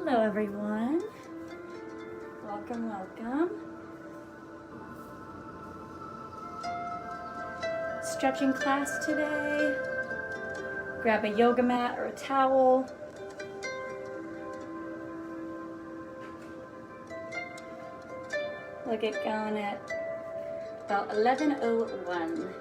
Hello everyone. Welcome, welcome. Stretching class today. Grab a yoga mat or a towel. We'll get going at about 11:01.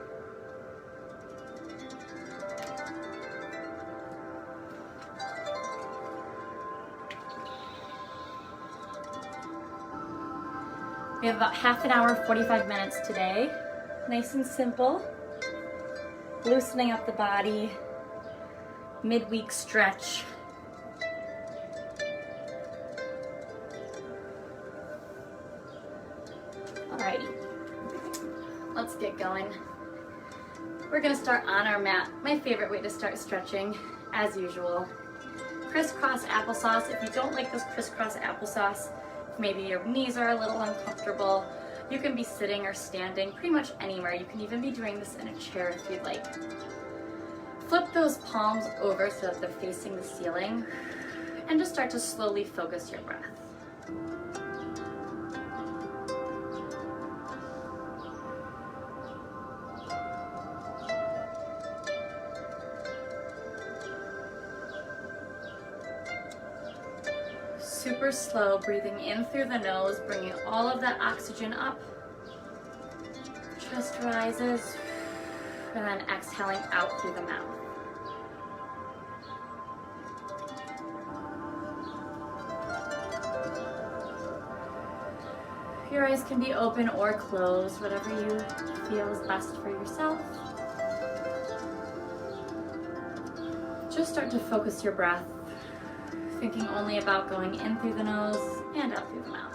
We have about half an hour, 45 minutes today. Nice and simple. Loosening up the body. Midweek stretch. Alrighty, let's get going. We're gonna start on our mat. My favorite way to start stretching, as usual. Crisscross applesauce. If you don't like this crisscross applesauce, maybe your knees are a little uncomfortable, you can be sitting or standing pretty much anywhere. You can even be doing this in a chair if you'd like. Flip those palms over so that they're facing the ceiling and just start to slowly focus your breath. Super slow, breathing in through the nose, bringing all of that oxygen up. Chest rises, and then exhaling out through the mouth. Your eyes can be open or closed, whatever you feel is best for yourself. Just start to focus your breath, thinking only about going in through the nose and out through the mouth.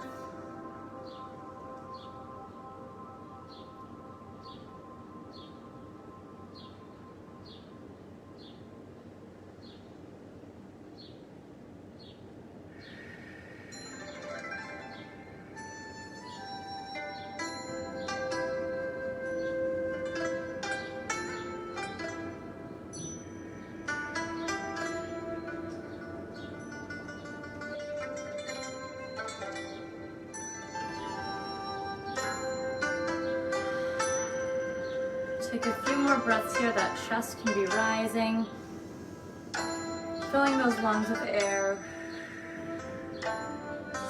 Take a few more breaths here. That chest can be rising, filling those lungs with air,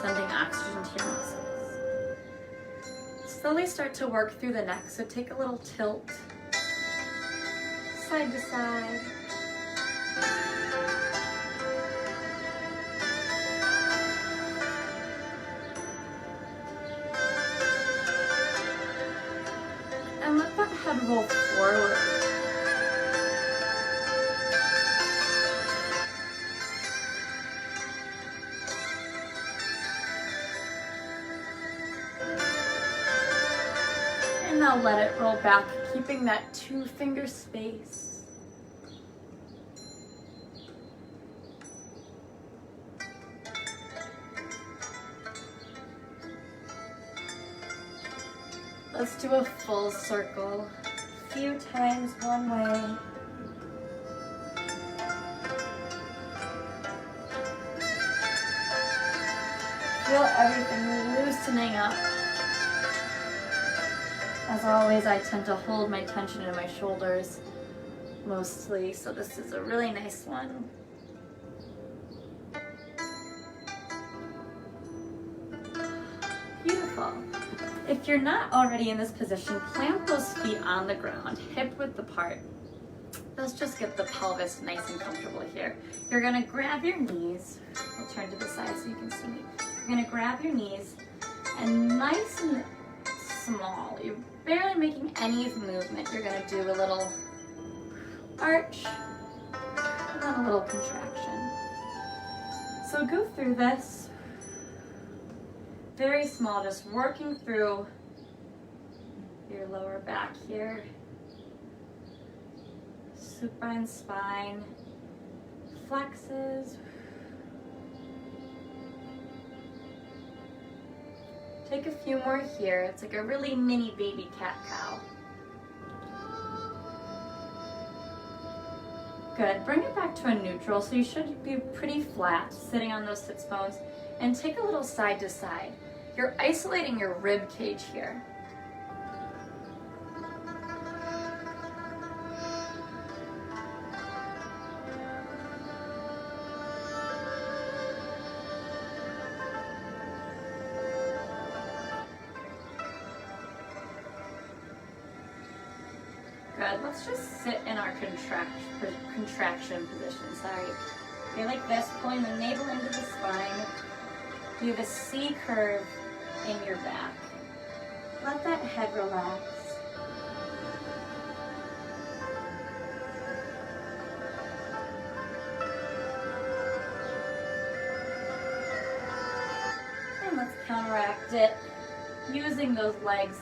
sending oxygen to your muscles. Slowly start to work through the neck, so take a little tilt, side to side. And let that head roll forward. And now let it roll back, keeping that 2-finger space. Let's do a full circle, a few times one way. Feel everything loosening up. As always, I tend to hold my tension in my shoulders mostly, so this is a really nice one. Beautiful. If you're not already in this position, plant those feet on the ground, hip width apart. Let's just get the pelvis nice and comfortable here. You're gonna grab your knees. I'll turn to the side so you can see me. You're gonna grab your knees and nice and small. You're barely making any movement. You're gonna do a little arch and then a little contraction. So go through this. Very small, just working through your lower back here. Supine spine flexes. Take a few more here. It's like a really mini baby cat-cow. Good. Bring it back to a neutral, so you should be pretty flat, sitting on those sits bones, and take a little side to side. You're isolating your rib cage here. Good. Let's just sit in our contraction position. Sorry. Okay, like this, pulling the navel into the spine. You have a C curve in your back. Let that head relax. And let's counteract it using those legs.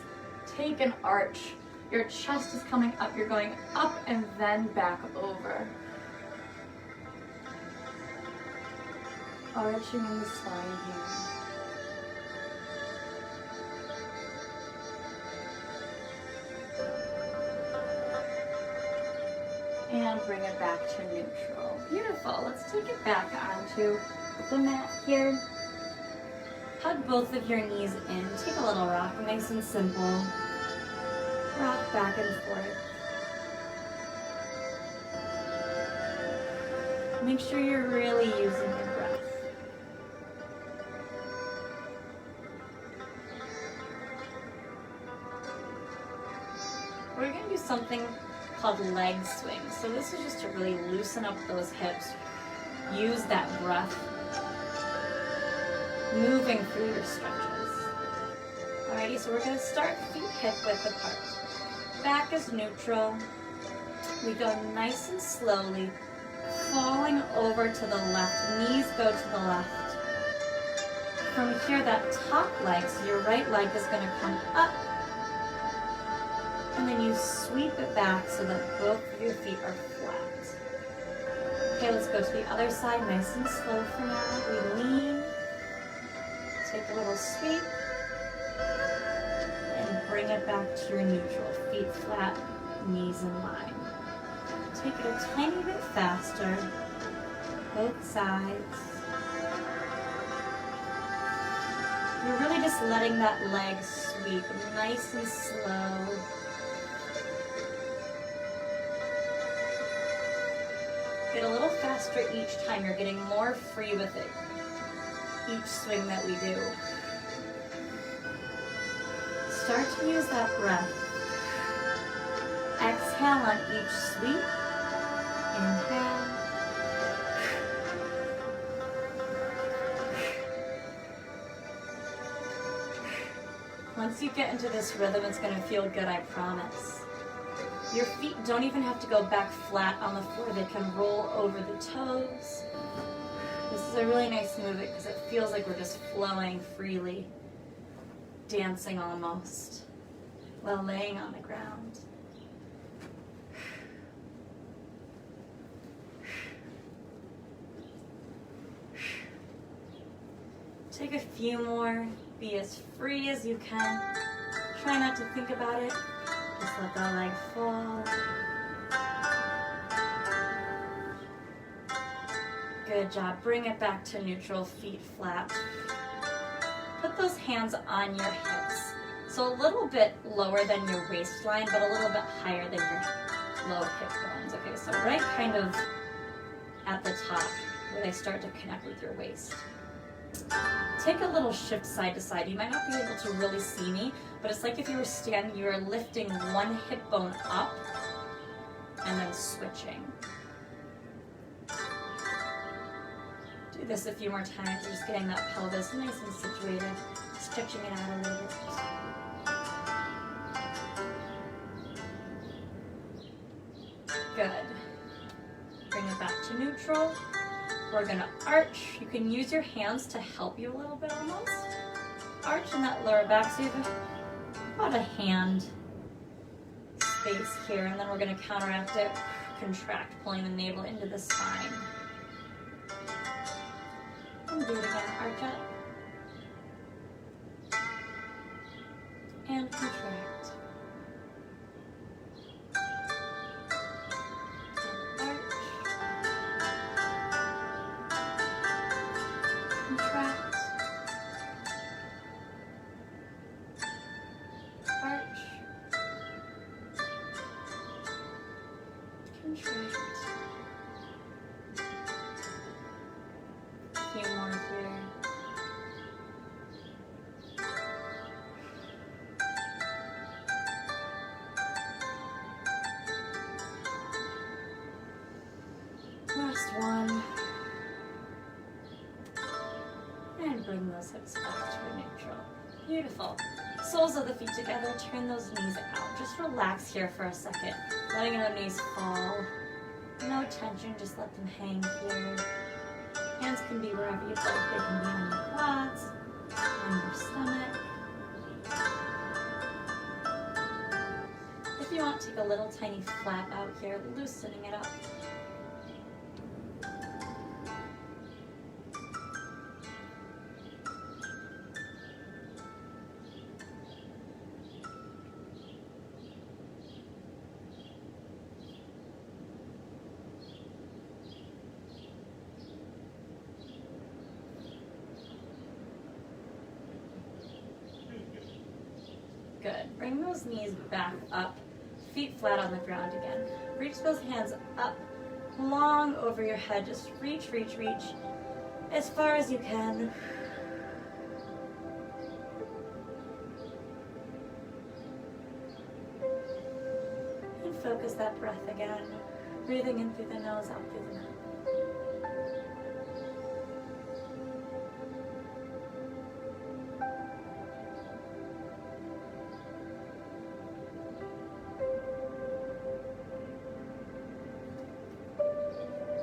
Take an arch. Your chest is coming up. You're going up and then back over. Arching in the spine here. And bring it back to neutral. Beautiful. Let's take it back onto the mat here. Hug both of your knees in. Take a little rock, nice and simple. Rock back and forth. Make sure you're really using your breath. We're going to do something called leg swings. So this is just to really loosen up those hips. Use that breath. Moving through your stretches. Alrighty, so we're going to start feet hip width apart. Back is neutral. We go nice and slowly, falling over to the left. Knees go to the left. From here, that top leg, so your right leg is going to come up. And then you sweep it back so that both of your feet are flat. Okay, let's go to the other side, nice and slow for now. We lean. Take a little sweep. And bring it back to your neutral. Feet flat, knees in line. Take it a tiny bit faster. Both sides. You're really just letting that leg sweep nice and slow. Get a little faster each time. You're getting more free with it. Each swing that we do. Start to use that breath. Exhale on each sweep. Inhale. Once you get into this rhythm, it's going to feel good, I promise. Your feet don't even have to go back flat on the floor. They can roll over the toes. This is a really nice movement because it feels like we're just flowing freely, dancing almost, while laying on the ground. Take a few more. Be as free as you can. Try not to think about it. Just let the leg fall. Good job. Bring it back to neutral, feet flat. Put those hands on your hips. So a little bit lower than your waistline, but a little bit higher than your low hip bones. Okay, so right kind of at the top where they start to connect with your waist. Take a little shift side to side. You might not be able to really see me, but it's like if you were standing, you were lifting one hip bone up and then switching. Do this a few more times. You're just getting that pelvis nice and situated, stretching it out a little bit. Good. Bring it back to neutral. We're gonna arch. You can use your hands to help you a little bit almost. Arch in that lower back, so you have about a hand space here, and then we're gonna counteract it, contract, pulling the navel into the spine. And do it again, arch up. And contract. And arch. Contract. A few more here. Last one. And bring those hips back to a neutral. Beautiful. Soles of the feet together, turn those knees out. Just relax here for a second. Letting the knees fall. No tension, just let them hang here. Hands can be wherever you'd like. They can be on your quads, on your stomach. If you want, take a little tiny flap out here, loosening it up. Good. Bring those knees back up, feet flat on the ground again. Reach those hands up, long over your head. Just reach, reach, reach as far as you can. And focus that breath again. Breathing in through the nose, out through the mouth.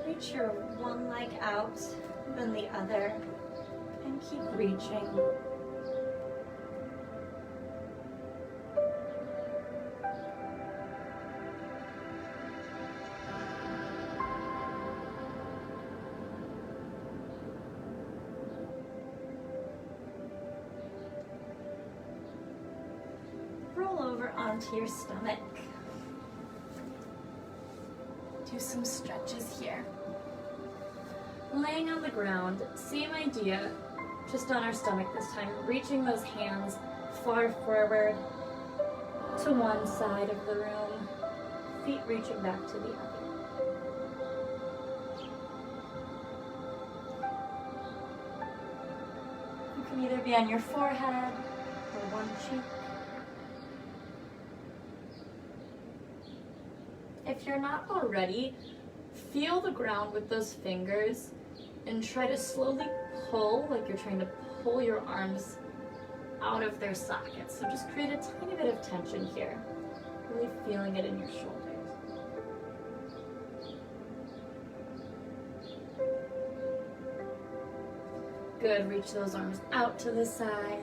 Reach your one leg out, then the other, and keep reaching. Roll over onto your stomach. Do some stretches here. Laying on the ground, same idea, just on our stomach this time, reaching those hands far forward to one side of the room, feet reaching back to the other. You can either be on your forehead or one cheek. If you're not already, feel the ground with those fingers and try to slowly pull, like you're trying to pull your arms out of their sockets. So just create a tiny bit of tension here, really feeling it in your shoulders. Good, reach those arms out to the side.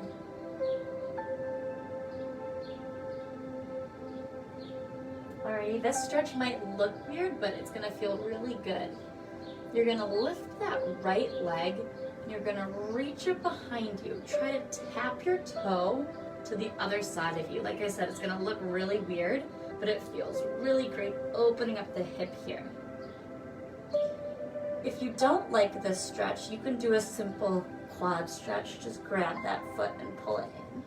Alrighty, this stretch might look weird, but it's gonna feel really good. You're gonna lift that right leg, and you're gonna reach it behind you. Try to tap your toe to the other side of you. Like I said, it's gonna look really weird, but it feels really great opening up the hip here. If you don't like this stretch, you can do a simple quad stretch. Just grab that foot and pull it in.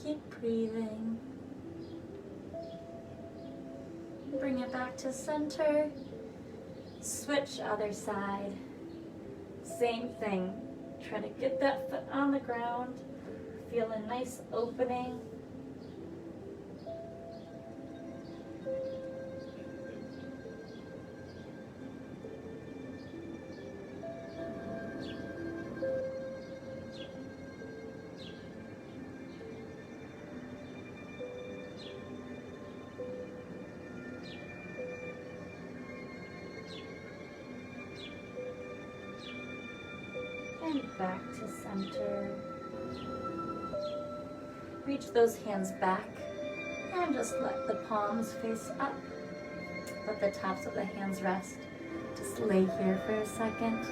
Keep breathing. Bring it back to center. Switch other side. Same thing. Try to get that foot on the ground. Feel a nice opening. And back to center. Reach those hands back and just let the palms face up. Let the tops of the hands rest. Just lay here for a second.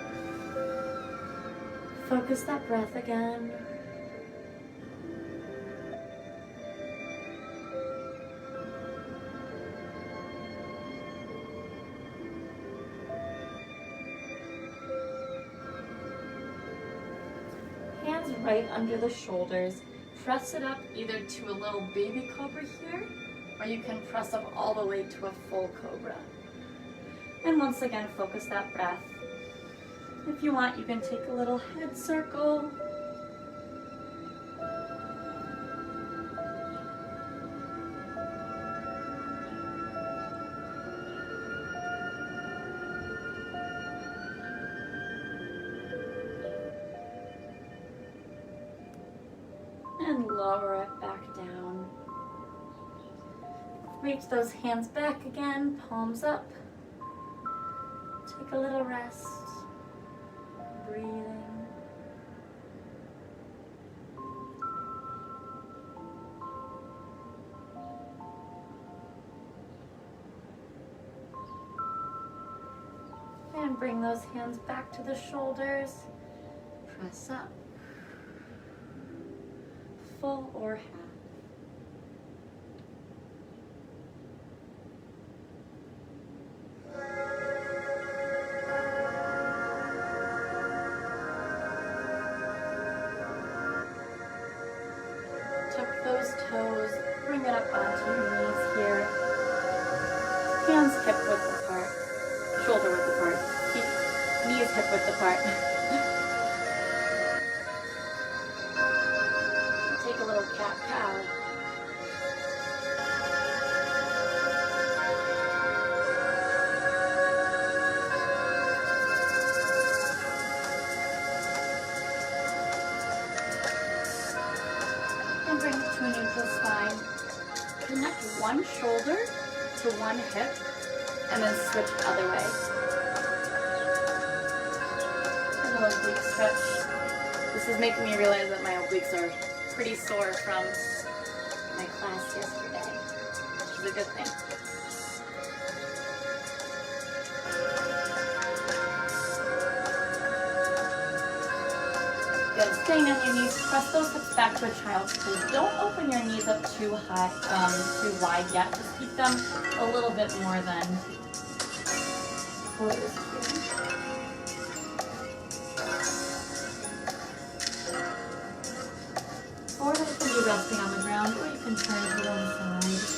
Focus that breath again. right under the shoulders. Press it up either to a little baby cobra here, or you can press up all the way to a full cobra. And once again, focus that breath. If you want, you can take a little head circle. And lower it back down. Reach those hands back again, palms up. Take a little rest. Breathing. And bring those hands back to the shoulders. Press up. Full or half. Tuck those toes, bring it up onto your knees here. Hands hip width apart, shoulder width apart, knees hip width apart. Take a little cat-cow. And bring it to a neutral spine. Connect one shoulder to one hip, and then switch the other way. A little oblique stretch. This is making me realize that my obliques are pretty sore from my class yesterday, which is a good thing. Good. Staying on your knees, press those hips back to a child's pose. Don't open your knees up too high, too wide yet. Just keep them a little bit more than closed here. Or it can be resting on the ground, or you can turn to one side.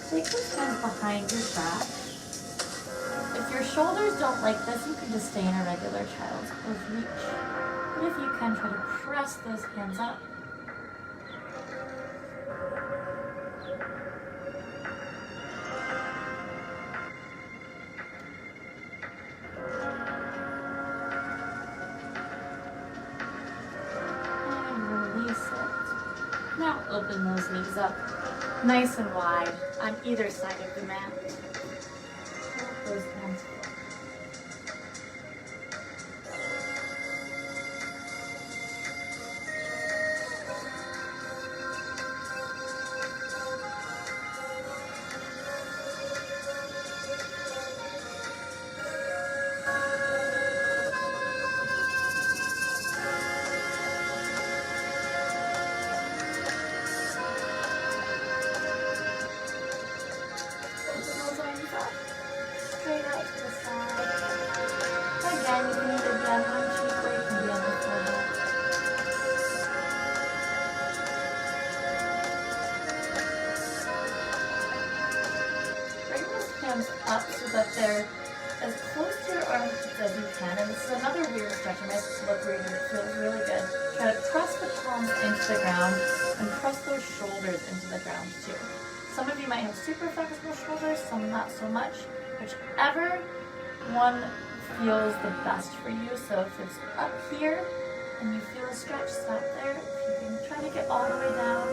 Take those hands behind your back. If your shoulders don't like this, you can just stay in a regular child's pose reach. But if you can, try to press those hands up. And release it. Now open those knees up nice and wide on either side of the mat. Hold those hands forward. Up so that they're as close to your armpits as you can. And this is another weird stretch. It might look weird, but it feels really good. Try to press the palms into the ground and press those shoulders into the ground too. Some of you might have super flexible shoulders, some not so much. Whichever one feels the best for you. So if it's up here and you feel a stretch, stop there. If you can try to get all the way down.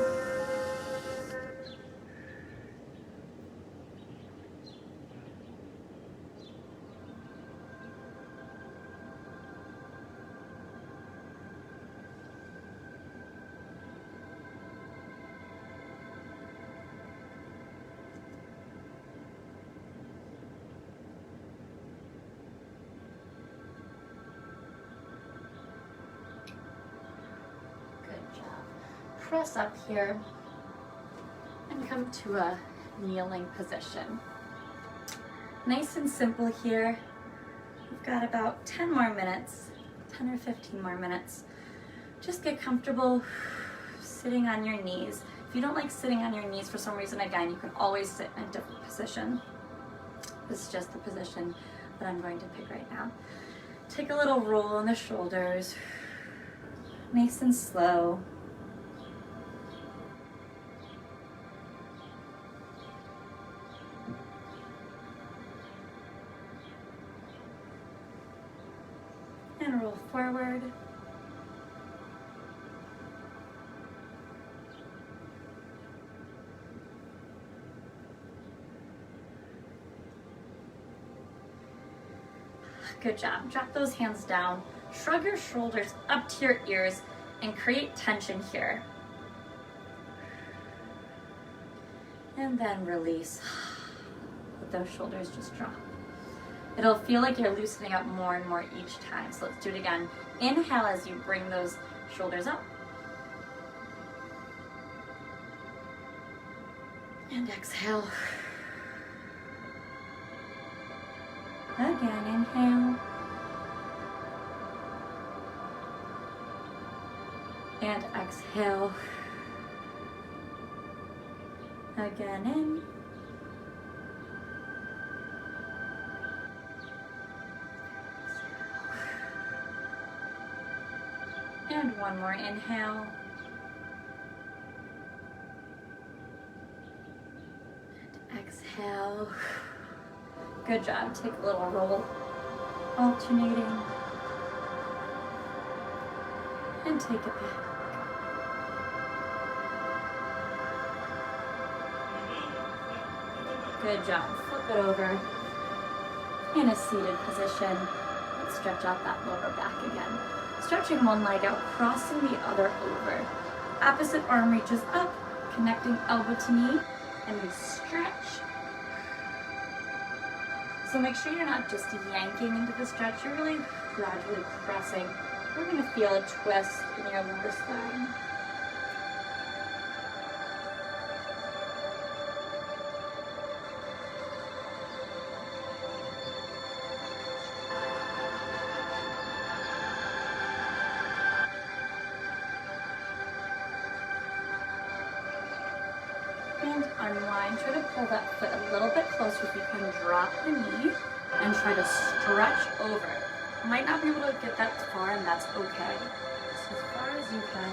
Press up here and come to a kneeling position. Nice and simple here. We've got about 10 more minutes, 10 or 15 more minutes. Just get comfortable sitting on your knees. If you don't like sitting on your knees for some reason, again, you can always sit in a different position. This is just the position that I'm going to pick right now. Take a little roll on the shoulders, nice and slow. And roll forward. Good job. Drop those hands down. Shrug your shoulders up to your ears and create tension here. And then release. Let those shoulders just drop. It'll feel like you're loosening up more and more each time. So let's do it again. Inhale as you bring those shoulders up. And exhale. Again, inhale. And exhale. Again, in. And one more inhale. And exhale. Good job. Take a little roll, alternating, and take it back. Good job. Flip it over in a seated position. Let's stretch out that lower back again. Stretching one leg out, crossing the other over. Opposite arm reaches up, connecting elbow to knee, and we stretch. So make sure you're not just yanking into the stretch, you're really gradually pressing. We're going to feel a twist in your lower spine. And unwind. Try to pull that foot a little bit closer if you can. Drop the knee and try to stretch over. You might not be able to get that far, and that's okay. Just as far as you can.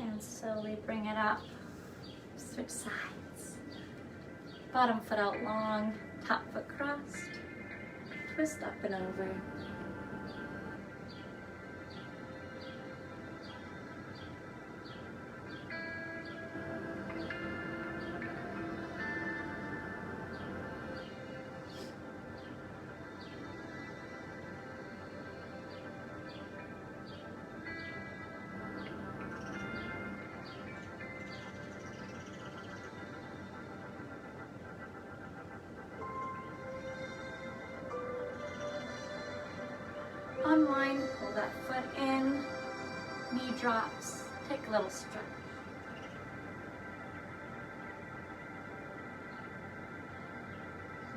And slowly bring it up. Switch sides. Bottom foot out long, top foot crossed. Twist up and over. Unwind, pull that foot in, knee drops, take a little stretch.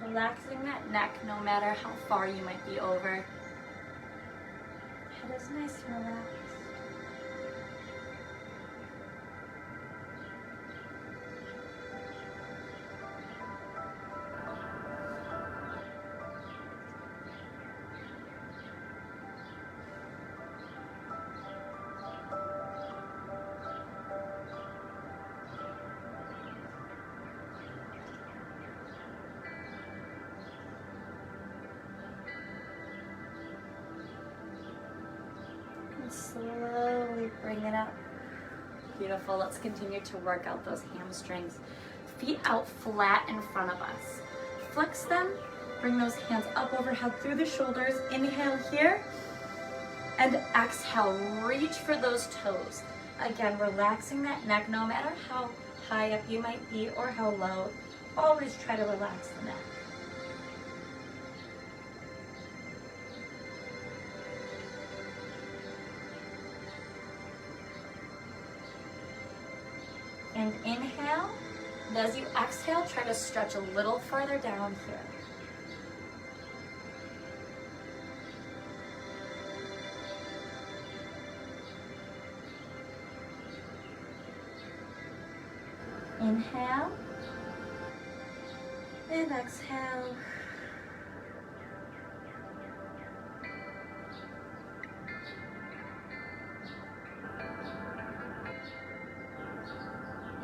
Relaxing that neck no matter how far you might be over. Head is nice and relaxed. Slowly bring it up. Beautiful. Let's continue to work out those hamstrings. Feet out flat in front of us. Flex them Bring those hands up overhead through the shoulders. Inhale here. And exhale, reach for those toes. Again, relaxing that neck no matter how high up you might be or how low. Always try to relax the neck. And inhale. And as you exhale, try to stretch a little farther down here. Inhale and exhale.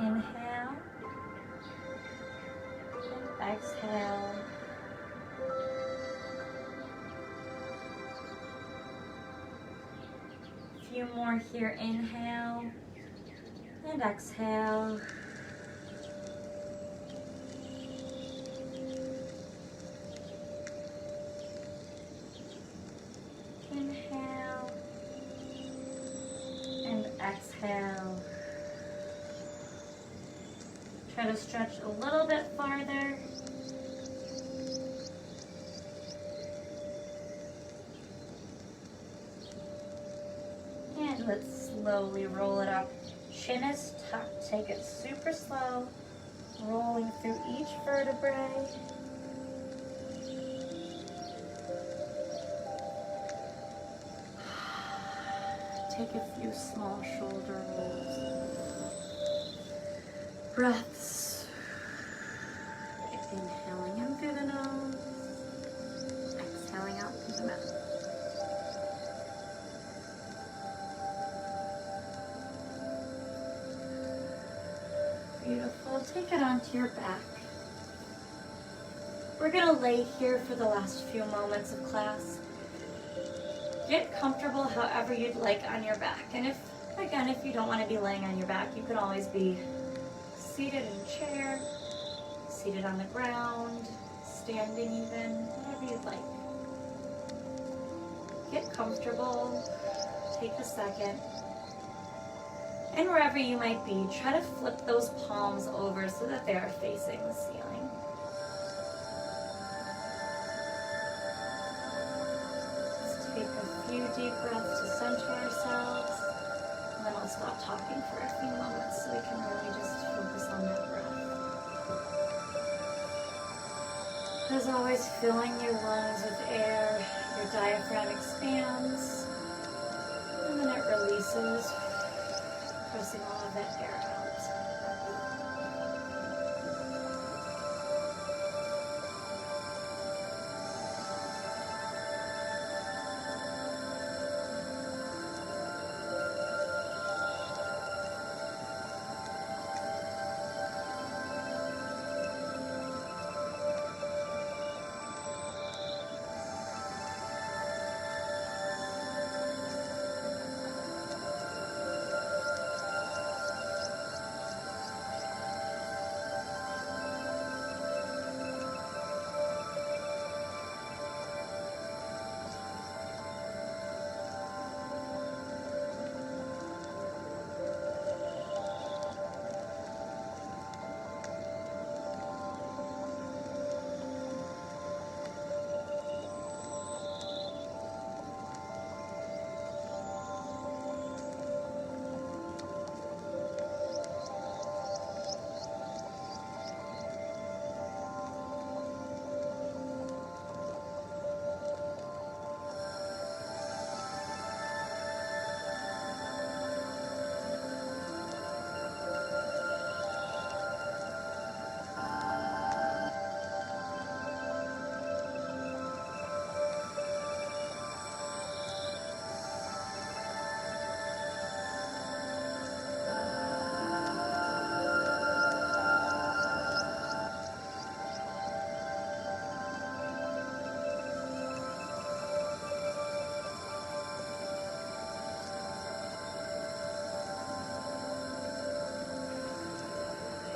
Inhale and exhale. A few more here. Inhale and exhale. Inhale and exhale. Try to stretch a little bit farther. And let's slowly roll it up. Chin is tucked. Take it super slow. Rolling through each vertebrae. Take a few small shoulder rolls. Breaths. Inhaling in through the nose. Exhaling out through the mouth. Beautiful. Take it onto your back. We're going to lay here for the last few moments of class. Get comfortable however you'd like on your back. And if you don't want to be laying on your back, you can always be seated in a chair, seated on the ground, standing even, whatever you'd like. Get comfortable, take a second. And wherever you might be, try to flip those palms over so that they are facing the ceiling. Take a few deep breaths to center ourselves, and then I'll stop talking for a few moments so we can really just focus on that breath. As always, filling your lungs with air, your diaphragm expands, and then it releases, pressing all of that air out.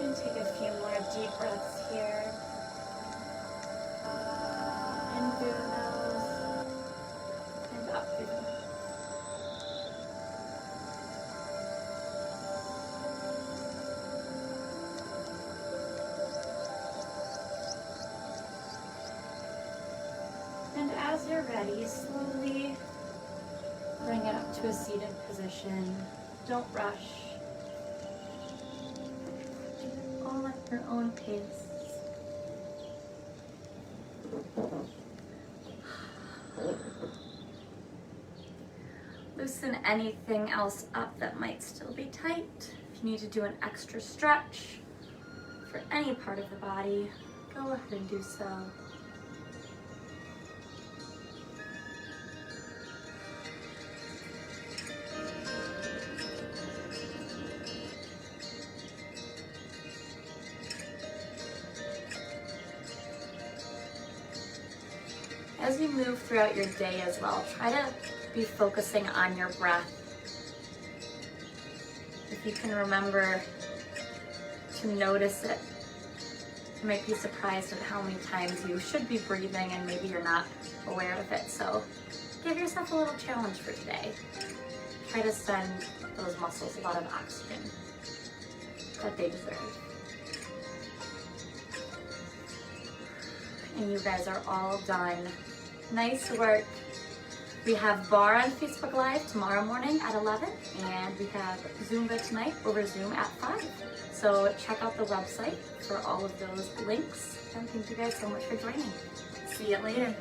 And take a few more deep breaths here. through the nose and up through the mouth. And as you're ready, slowly bring it up to a seated position. Don't rush. Do it all at your own pace. Loosen anything else up that might still be tight. If you need to do an extra stretch for any part of the body, go ahead and do so. As you move throughout your day as well, try to be focusing on your breath. If you can remember to notice it, you might be surprised at how many times you should be breathing and maybe you're not aware of it. So give yourself a little challenge for today. Try to send those muscles a lot of oxygen that they deserve. And you guys are all done. Nice work. We have bar on Facebook Live tomorrow morning at 11, and we have Zumba tonight over Zoom at 5. So check out the website for all of those links, and thank you guys so much for joining. See you later.